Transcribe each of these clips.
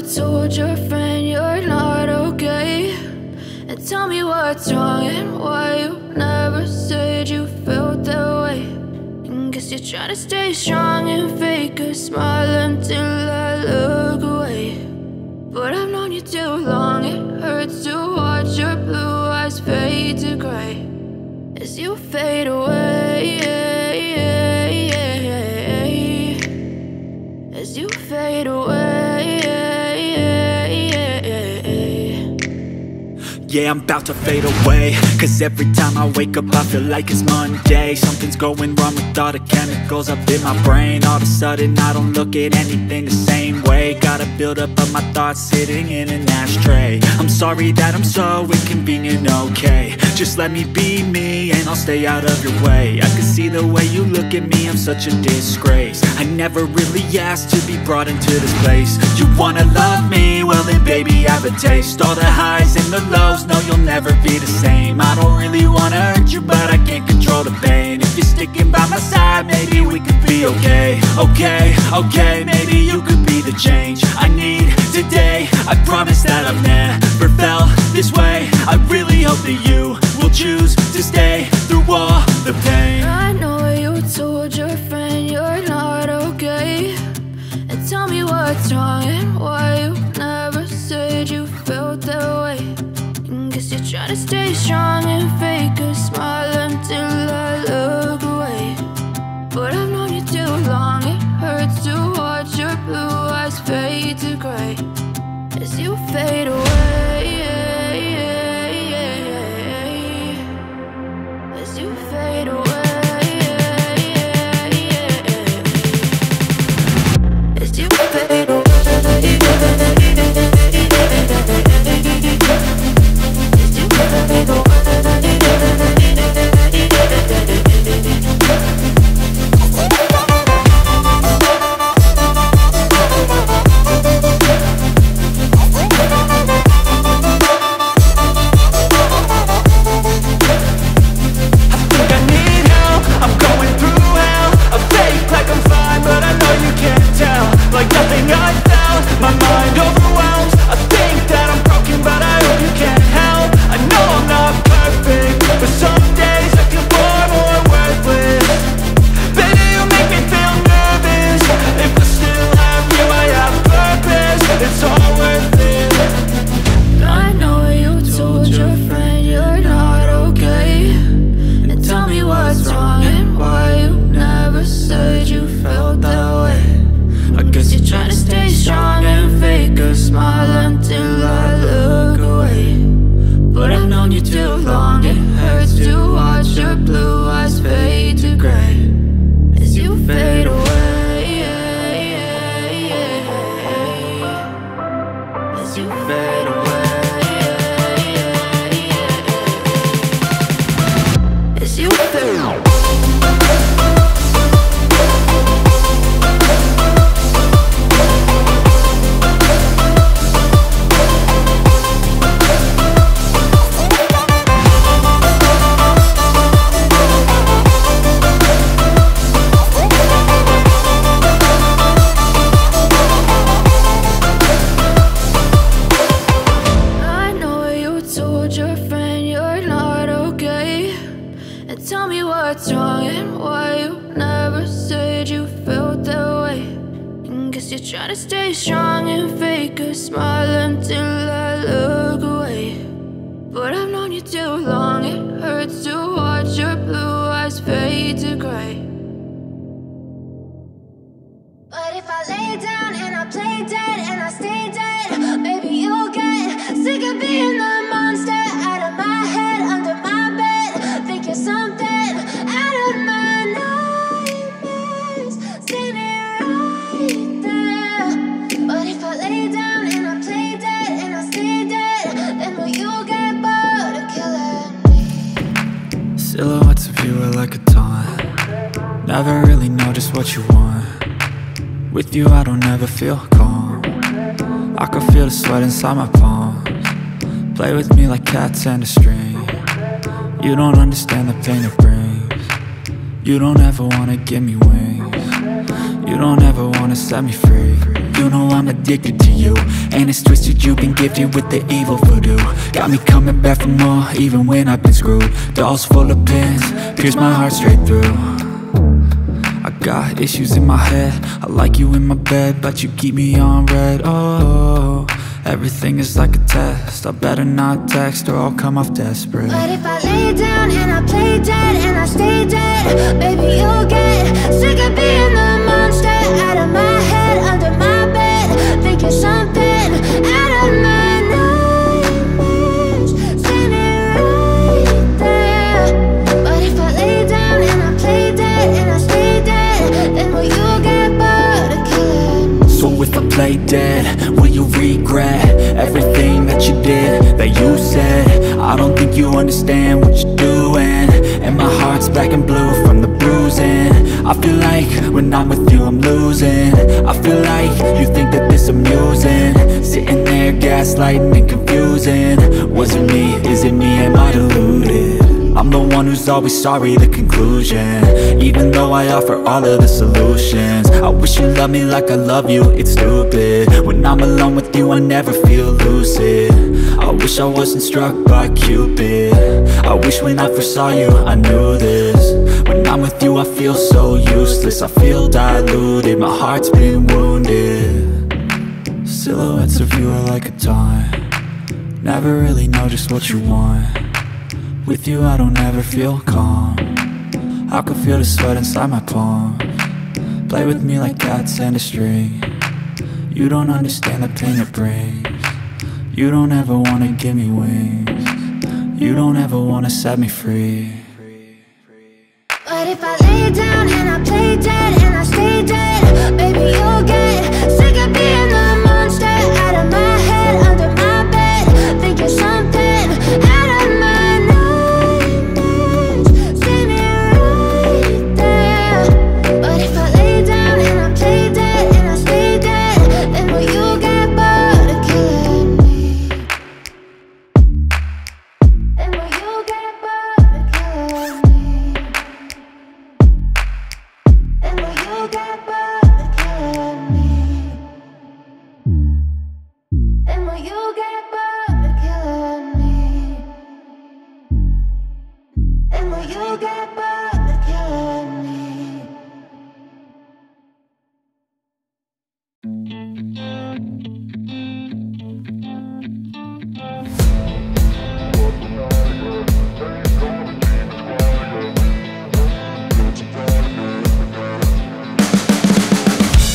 told your friend you're not okay, and tell me what's wrong and why you never said you felt that way. And guess you're trying to stay strong and fake a smile until I look away. But I've known you too long, it hurts to watch your blue eyes fade to gray as you fade away, as you fade away. Yeah, I'm about to fade away, cause every time I wake up I feel like it's Monday. Something's going wrong with all the chemicals up in my brain. All of a sudden I don't look at anything the same way. Got a buildup of my thoughts sitting in an ashtray. I'm sorry that I'm so inconvenient, okay. Just let me be me and I'll stay out of your way. I can see the way you look at me, I'm such a disgrace. I never really asked to be brought into this place. You wanna love me? Well then baby, have a taste. All the highs and the lows, no, you'll never be the same. I don't really wanna hurt you, but I can't control the pain. If you're sticking by my side, maybe we could be okay. Okay, maybe you could be the change I need today. I promise that I've never felt this way. I really hope that you will choose to stay through all the pain. I know you told your friend you're not okay, and tell me what's wrong and why you never said you felt that way. Guess you're trying to stay strong and fake a smile until I look away. But I've known you too long, it hurts to watch your blue eyes fade to gray as you fade away, as you fade away, as you fade away. Silhouettes of you are like a taunt. Never really know just what you want. With you I don't ever feel calm. I can feel the sweat inside my palms. Play with me like cats and a string. You don't understand the pain it brings. You don't ever wanna give me wings. You don't ever wanna set me free. You know I'm addicted to you, and it's twisted, you've been gifted with the evil voodoo. Got me coming back for more, even when I've been screwed. Dolls full of pins, pierce my heart straight through. I got issues in my head, I like you in my bed, but you keep me on red. Oh, everything is like a test, I better not text or I'll come off desperate. But if I lay down and I play dead and I stay dead, baby, you'll get sick of being the monster out of my head, under my bed, thinking something out of my nightmares, standing right there. But if I lay down and I play dead and I stay dead, then will you get bored of killing? So if I play dead, will you regret everything that you did, that you said? I don't think you understand what you're doing, and my heart's black and blue from the bruising. I feel like when I'm with you I'm losing. I feel like you think that this amusing, sitting there gaslighting and confusing. Was it me? Is it me? Am I deluded? I'm the one who's always sorry, the conclusion, even though I offer all of the solutions. I wish you loved me like I love you, it's stupid. When I'm alone with you I never feel lucid. I wish I wasn't struck by Cupid. I wish when I first saw you I knew this. When I'm with you I feel so useless, I feel diluted, my heart's been wounded. Silhouettes of you are like a taunt, never really know just what you want. With you I don't ever feel calm, I can feel the sweat inside my palms. Play with me like cats and a string, you don't understand the pain it brings. You don't ever wanna give me wings, you don't ever wanna set me free. But if I lay down and I play dead and I stay dead, baby, you'll get sick of being the monster out of my head, under my bed, thinking something out of my nightmares, standing right there. But if I lay down and I play dead and I stay dead, then will you get bored of killing me? Then will you get bored of killing me? And will you get bored of killing me? And will you get bored of killing me? And will you get bored of killing me?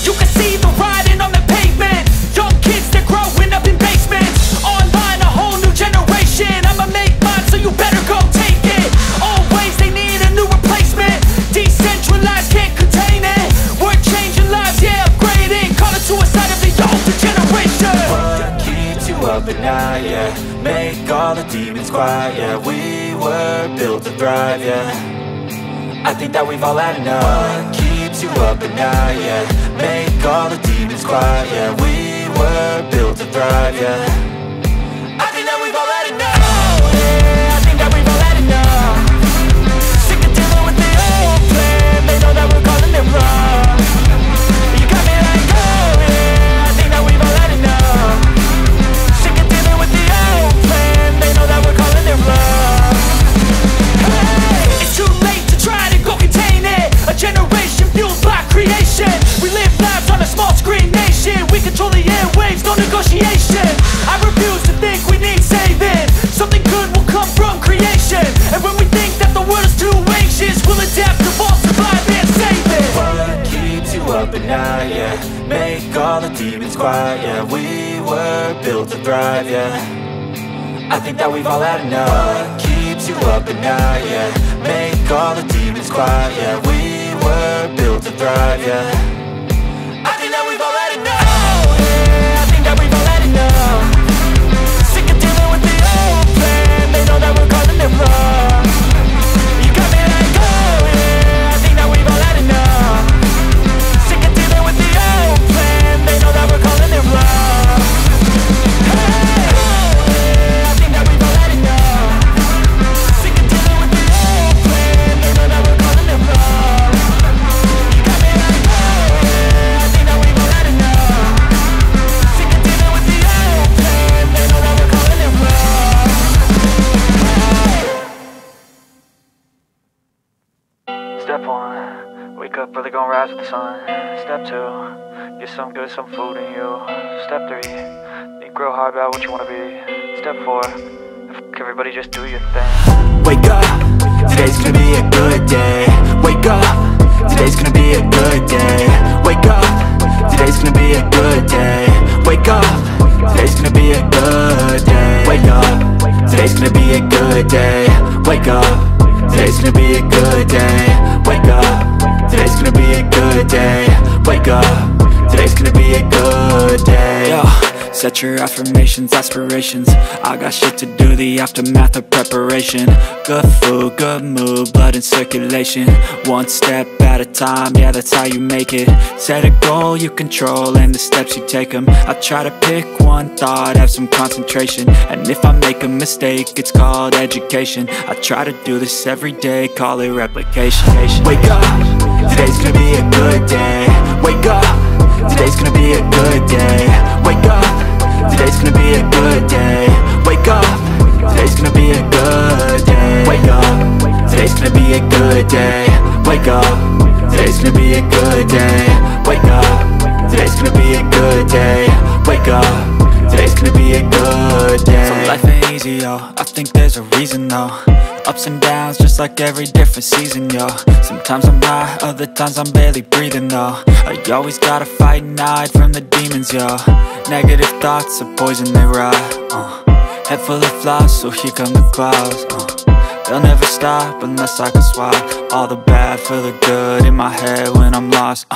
You can see the writing on the pavement. Young kids, they're growing up in basements. Online, a whole new generation. I'ma make mine, so you better go take it. Always, they need a new replacement. Decentralized, can't contain it. We're changing lives, yeah, upgrading. Call it suicide of the older generation. What keeps you up at night, yeah? Make all the demons quiet, yeah. We were built to thrive, yeah. I think that we've all had enough. What keeps you up at night, yeah? Make all the demons quiet, yeah. We were built to thrive, yeah. I think that we've all had enough. Oh, yeah, I think that we've all had enough. Sick of dealing with the old plan, they know that we're calling it wrong. You got me like, oh yeah, I think that we've all had enough. Sick of dealing with the old plan, they know that we're calling it wrong. Hey, it's too late to try to go contain it. A generation fueled by creation. We live lives on a small screen nation. We control the airwaves, no negotiation. I refuse to think we need saving. Something good will come from creation. And when we think that the world is too anxious, we'll adapt, evolve, survive and save it. What keeps you up at night, yeah? Make all the demons quiet, yeah. We were built to thrive, yeah. I think that we've all had enough. What keeps you up at night, yeah? Make all the demons quiet, yeah. We were built to thrive, yeah. I think that we've all had enough. Oh, yeah, I think that we've all had enough. Sick of dealing with the old plan, they know that we're calling it wrong. You got me like, oh yeah, I think that we've all had enough. Sick of dealing with the old plan, they know that we're calling it wrong. Hey, oh yeah, I think that we've all had enough. Sick of dealing with the old plan, they know that we're calling it wrong. You got me like, oh rise with the sun. Step 2, get some good, some food in you. Step 3, think real hard about what you wanna be. Step 4, everybody just do your thing. Wake up, today's gonna be a good day. Wake up, today's gonna be a good day. Wake up, today's gonna be a good day. Wake up, today's gonna be a good day. Wake up, today's gonna be a good day. Wake up, today's gonna be a good day. Wake up, today's gonna be a good day. Wake up, today's gonna be a good day. Yo, set your affirmations, aspirations. I got shit to do, the aftermath of preparation. Good food, good mood, blood in circulation. One step at a time, yeah, that's how you make it. Set a goal you control and the steps you take them. I try to pick one thought, have some concentration. And if I make a mistake, it's called education. I try to do this every day, call it replication. Wake up, today's gonna be a good day. Wake up, today's gonna be a good day. Wake up, today's gonna be a good day. Wake up, today's gonna be a good day. Wake up, today's gonna be a good day. Wake up, today's gonna be a good day. Wake up, today's gonna be a good day. Wake up, today's gonna be a good day. So life ain't easy, yo, I think there's a reason though. Ups and downs, just like every different season, yo. Sometimes I'm high, other times I'm barely breathing, though. I always gotta fight and hide from the demons, yo. Negative thoughts are poison, they rot. Head full of flies, so here come the clouds. They'll never stop unless I can swap all the bad for the good in my head when I'm lost.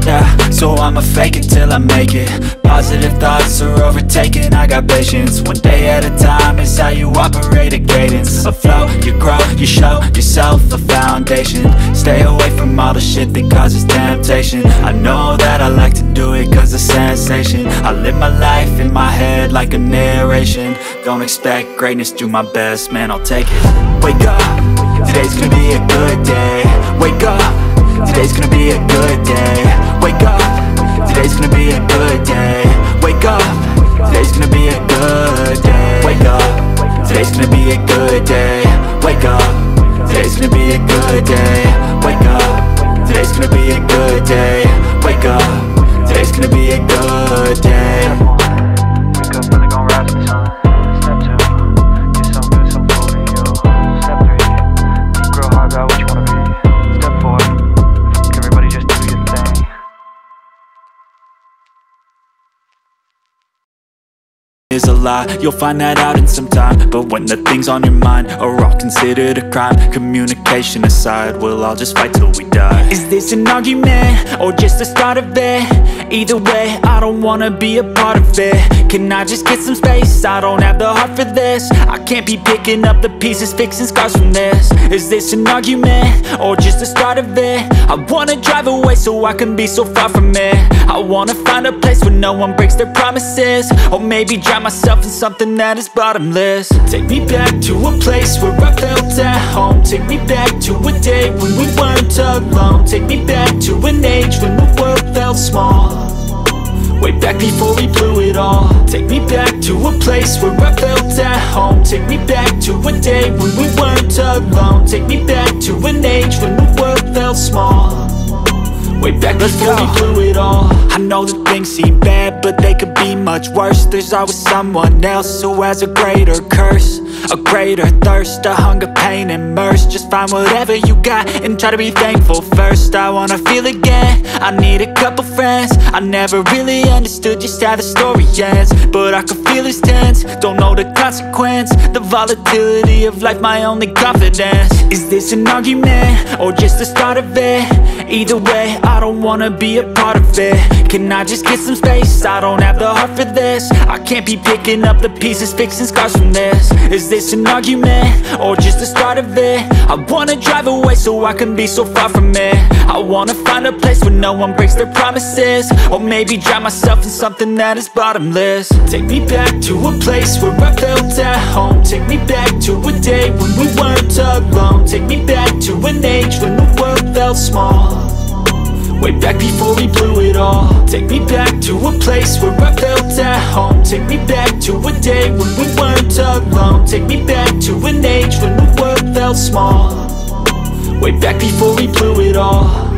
Yeah, so I'ma fake it till I make it. Positive thoughts are overtaken, I got patience. One day at a time is how you operate a cadence. A flow, you grow, you show yourself a foundation. Stay away from all the shit that causes temptation. I know that I like to do it cause of sensation. I live my life in my head like a narration. Don't expect greatness, do my best, man, I'll take it. Wake up, today's gonna be a good day. Wake up, today's gonna be a good day. Wake up, today's gonna be a good day. Wake up, today's gonna be a good day. Wake up, today's gonna be a good day. Wake up, today's gonna be a good day. Wake up, today's gonna be a good day. Wake up, today's gonna be a good day. Wake up, really gon' rise with the sun. Step 2, get some good, some food in you. Step 3, think real hard about what you wanna be. Step 4, everybody just do your thing. Is a lie, you'll find that out in some time. But when the things on your mind are all considered a crime, communication aside, we'll all just fight till we die. Is this an argument or just the start of it? Either way, I don't wanna be a part of it. Can I just get some space? I don't have the heart for this. I can't be picking up the pieces, fixing scars from this. Is this an argument or just the start of it? I wanna drive away so I can be so far from it. I wanna find a place where no one breaks their promises. Or maybe drown myself in something that is bottomless. Take me back to a place where I felt at home. Take me back to a day when we weren't alone. Take me back to an age when the world felt small. Way back before we blew it all. Take me back to a place where I felt at home. Take me back to a day when we weren't alone. Take me back to an age when the world felt small. Way back before we blew it all. I know that things seem bad, but they could be much worse. There's always someone else who has a greater curse, a greater thirst, a hunger, pain, and mercy. Just find whatever you got and try to be thankful first. I wanna feel again, I need a couple friends. I never really understood just how the story ends, but I can feel it's tense, don't know the consequence. The volatility of life, my only confidence. Is this an argument or just the start of it? Either way, I don't wanna be a part of it. Can I just get some space? I don't have the heart for this. I can't be picking up the pieces, fixing scars from this. Is this an argument or just the start of it? I wanna drive away so I can be so far from it. I wanna find a place where no one breaks their promises. Or maybe drown myself in something that is bottomless. Take me back to a place where I felt at home. Take me back to a day when we weren't alone. Take me back to an age when the world felt small. Way back before we blew it all. Take me back to a place where I felt at home. Take me back to a day when we weren't alone. Take me back to an age when the world felt small. Way back before we blew it all.